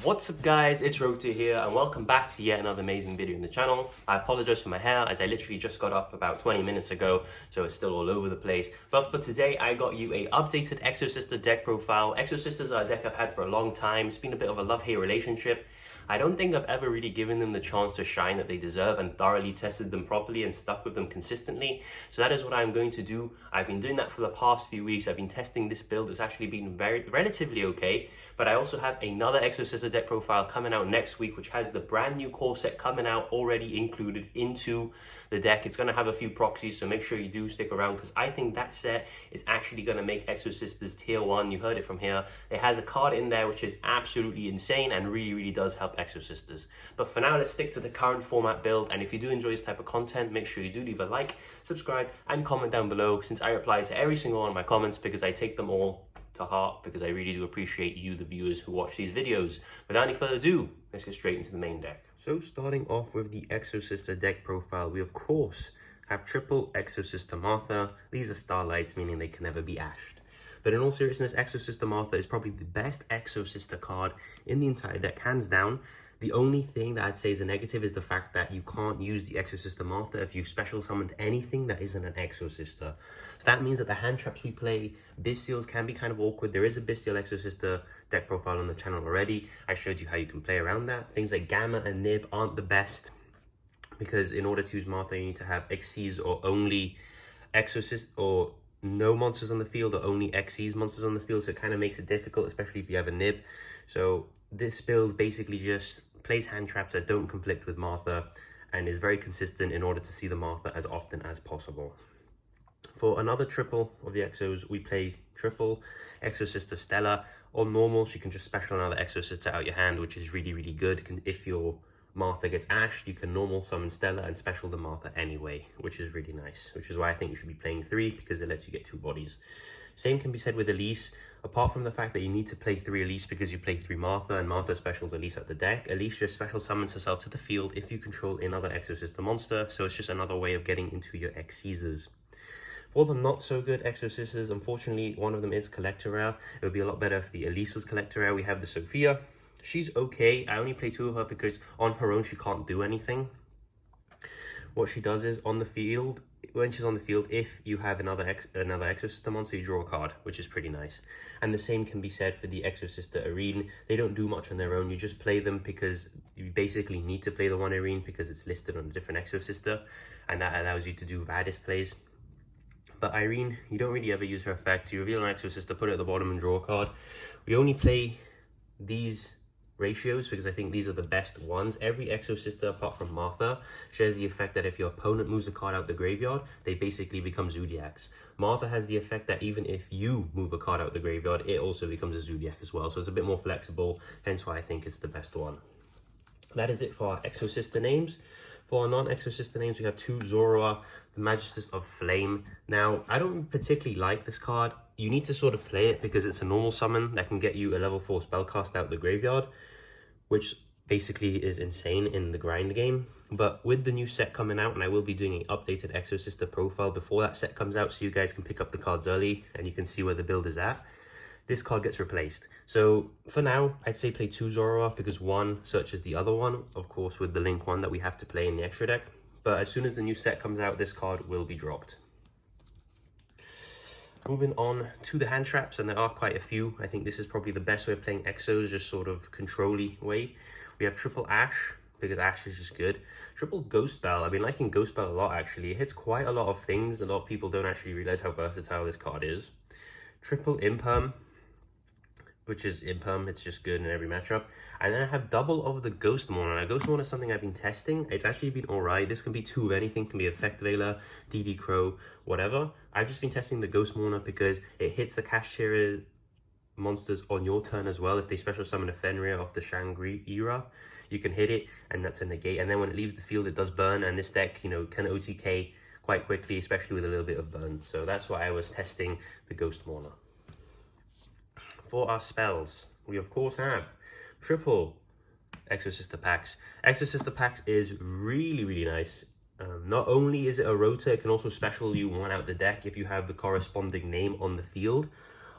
What's up guys, it's Rota here and welcome back to yet another amazing video in the channel. I apologize for my hair as I literally just got up about 20 minutes ago, so it's still all over the place. But for today I got you a updated Exosister deck profile. Exosisters are a deck I've had for a long time. It's been a bit of a love-hate relationship. I don't think I've ever really given them the chance to shine that they deserve and thoroughly tested them properly and stuck with them consistently. So that is what I'm going to do. I've been doing that for the past few weeks. I've been testing this build. It's actually been relatively okay. But I also have another Exosister deck profile coming out next week, which has the brand new core set coming out already included into the deck. It's going to have a few proxies, so make sure you do stick around because I think that set is actually going to make Exosisters tier 1. You heard it from here. It has a card in there which is absolutely insane and really does help Exosisters. But for now, let's stick to the current format build. And if you do enjoy this type of content, make sure you do leave a like, subscribe, and comment down below, since I reply to every single one of my comments because I take them all to heart, because I really do appreciate you, the viewers who watch these videos. Without any further ado, let's get straight into the main deck. So starting off with the Exosister deck profile, we of course have triple Exosister Martha. These are starlights, meaning they can never be ashed. But in all seriousness, Exosister Martha is probably the best Exosister card in the entire deck, hands down. The only thing that I'd say is a negative is the fact that you can't use the Exosister Martha if you've special summoned anything that isn't an Exosister. So that means that the hand traps we play, Bestials, can be kind of awkward. There is a Bestial Exosister deck profile on the channel already. I showed you how you can play around that. Things like Gamma and Nib aren't the best because in order to use Martha, you need to have Xyz or only Exorcist or no monsters on the field or only Xyz monsters on the field. So it kind of makes it difficult, especially if you have a Nib. So this build basically just plays hand traps that don't conflict with Martha and is very consistent in order to see the Martha as often as possible. For another triple of the Exos, we play triple Exosister Stella. On normal, she can just special another Exosister out your hand, which is really good. If your Martha gets ashed, you can normal summon Stella and special the Martha anyway, which is really nice. Which is why I think you should be playing 3, because it lets you get 2 bodies. Same can be said with Elise. Apart from the fact that you need to play 3 Elise because you play 3 Martha and Martha specials Elise at the deck, Elise just special summons herself to the field if you control another Exosister monster, so it's just another way of getting into your Xyzs. For the not so good Exosisters, unfortunately one of them is Collector Rare. It would be a lot better if the Elise was Collector Rare. We have the Sophia. She's okay. I only play 2 of her because on her own she can't do anything. What she does is on the field, when she's on the field, if you have another Exosister monster, you draw a card, which is pretty nice. And the same can be said for the Exosister Irene. They don't do much on their own. You just play them because you basically need to play the one Irene because it's listed on a different Exosister, and that allows you to do Vadis plays. But Irene, you don't really ever use her effect. You reveal an Exosister, put it at the bottom and draw a card. We only play these ratios because I think these are the best ones. Every Exosister apart from Martha shares the effect that if your opponent moves a card out the graveyard, they basically become Zodiacs. Martha has the effect that even if you move a card out the graveyard, it also becomes a Zodiac as well. So it's a bit more flexible, hence why I think it's the best one. That is it for our Exosister names. For our non-Exosister names, we have 2 Zorua, the Magistress of Flame. Now, I don't particularly like this card. You need to sort of play it because it's a normal summon that can get you a level 4 spellcast out the graveyard, which basically is insane in the grind game. But with the new set coming out, and I will be doing an updated Exosister profile before that set comes out so you guys can pick up the cards early and you can see where the build is at, this card gets replaced. So for now, I'd say play 2 Zorua because one searches the other one, of course with the Link one that we have to play in the extra deck. But as soon as the new set comes out, this card will be dropped. Moving on to the hand traps, and there are quite a few. I think this is probably the best way of playing Exos, just sort of control-y way. We have triple Ash, because Ash is just good. Triple Ghost Bell. I've been liking Ghost Bell a lot, actually. It hits quite a lot of things. A lot of people don't actually realize how versatile this card is. Triple Imperm, which is Imperm. It's just good in every matchup. And then I have double of the Ghost Mourner. Now, Ghost Mourner is something I've been testing. It's actually been alright. This can be 2 of anything. It can be Effect Veiler, DD Crow, whatever. I've just been testing the Ghost Mourner because it hits the Kashtira monsters on your turn as well. If they special summon a Fenrir off the Shangri era, you can hit it, and that's a negate. And then when it leaves the field, it does burn. And this deck, you know, can OTK quite quickly, especially with a little bit of burn. So that's why I was testing the Ghost Mourner. For our spells, we of course have triple Exosister packs. Exosister packs is really nice. Not only is it a rotor, it can also special you one out the deck if you have the corresponding name on the field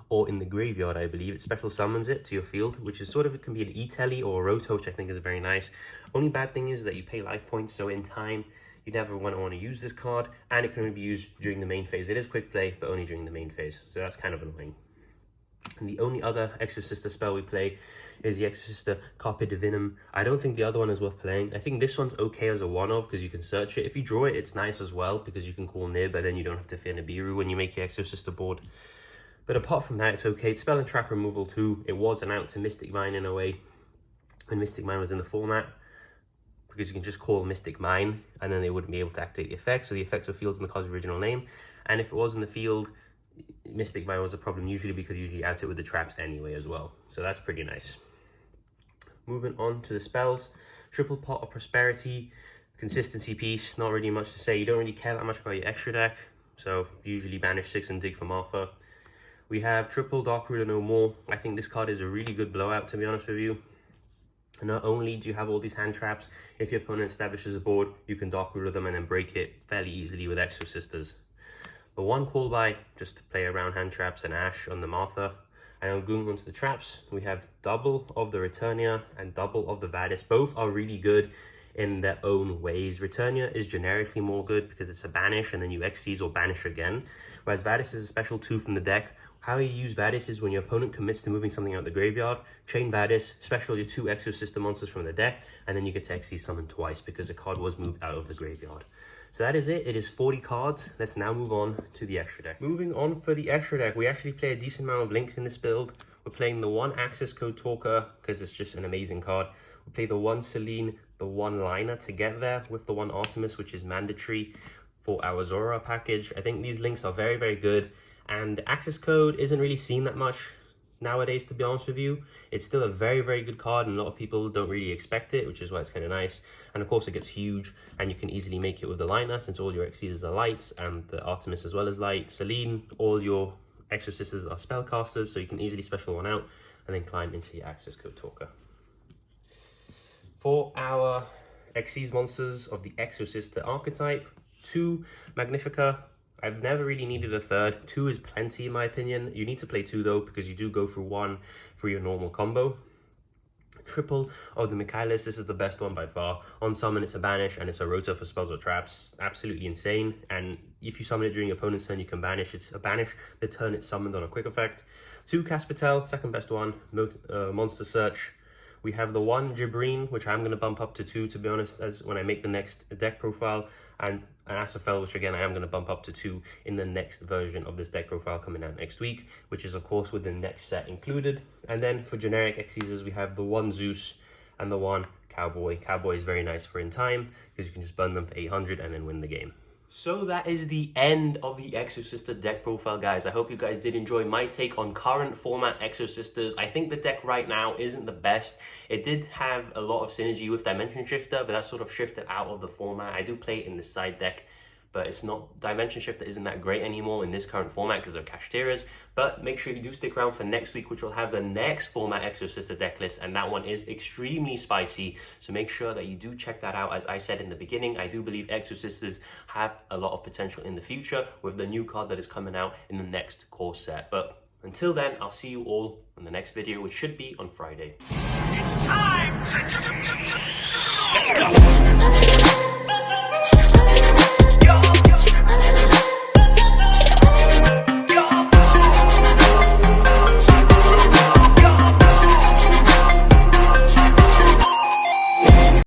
or in the graveyard. I believe it special summons it to your field, which is sort of, it can be an e-telly or a rotor, which I think is very nice. Only bad thing is that you pay life points, so in time you never want to use this card, and it can only be used during the main phase. It is quick play, but only during the main phase, so that's kind of annoying. And the only other Exosister spell we play is the Exosister Carpe Divinum. I don't think the other one is worth playing. I think this one's okay as a one-off because you can search it. If you draw it, it's nice as well because you can call Nib, and then you don't have to fear Nibiru when you make your Exosister board. But apart from that, it's okay. It's spell and trap removal too. It was an out to Mystic Mine in a way when Mystic Mine was in the format, because you can just call Mystic Mine and then they wouldn't be able to activate the effect. So the effects were fields in the card's original name. And if it was in the field, Mystic Mine was a problem usually because you usually out it with the traps anyway as well. So that's pretty nice. Moving on to the spells. Triple Pot of Prosperity, consistency piece, not really much to say. You don't really care that much about your extra deck, so usually banish 6 and dig for Martha. We have Triple Dark Ruler No More. I think this card is a really good blowout, to be honest with you. Not only do you have all these hand traps, if your opponent establishes a board, you can Dark Ruler them and then break it fairly easily with Exosisters. The one call by, just to play around hand traps and Ash on the Martha. And going on to the traps, we have double of the Returnia and double of the Vadis. Both are really good in their own ways. Returnia is generically more good because it's a banish and then you Xyz or banish again. Whereas Vadis is a special 2 from the deck. How you use Vadis is when your opponent commits to moving something out of the graveyard, chain Vadis, special your 2 Exosister monsters from the deck, and then you get to Xyz summon twice because the card was moved out of the graveyard. So that is it. It is 40 cards. Let's now move on to the extra deck. Moving on for the extra deck, we actually play a decent amount of links in this build. We're playing the 1 Access Code Talker because it's just an amazing card. We play the 1 Celine, the 1 Liner to get there with the 1 Artemis, which is mandatory for our Zora package. I think these links are very, very good. And Access Code isn't really seen that much nowadays, to be honest with you. It's still a very, very good card, and a lot of people don't really expect it, which is why it's kind of nice. And of course it gets huge, and you can easily make it with the Liner since all your Xyzs are lights, and the Artemis as well as light. Celine, all your Exosisters are spellcasters, so you can easily special one out and then climb into your Access Code Talker. For our Xyz monsters of the Exosister archetype, 2 Magnifica. I've never really needed a third. 2 is plenty in my opinion. You need to play 2 though, because you do go through 1 for your normal combo. Triple of the Michaelis. This is the best one by far. On summon, it's a banish and it's a rotor for spells or traps. Absolutely insane. And if you summon it during your opponent's turn, you can banish. It's a banish the turn it's summoned on a quick effect. 2 Caspatel, second best one. Monster Search. We have the 1 Jibreen, which I'm going to bump up to 2, to be honest, as when I make the next deck profile, and an Asafel, which again I am going to bump up to 2 in the next version of this deck profile coming out next week, which is of course with the next set included. And then for generic Xyzs, we have the 1 Zeus and the 1 Cowboy. Cowboy is very nice for in time because you can just burn them for 800 and then win the game. So that is the end of the Exosister deck profile, guys. I hope you guys did enjoy my take on current format Exosisters. I think the deck right now isn't the best. It did have a lot of synergy with Dimension Shifter, but that's sort of shifted out of the format. I do play it in the side deck, but it's not, Dimension Shifter isn't that great anymore in this current format because of Kashteras. But make sure you do stick around for next week, which will have the next format Exosister deck list, and that one is extremely spicy, so make sure that you do check that out. As I said in the beginning, I do believe Exosisters have a lot of potential in the future with the new card that is coming out in the next core set. But until then, I'll see you all in the next video, which should be on Friday. It's time!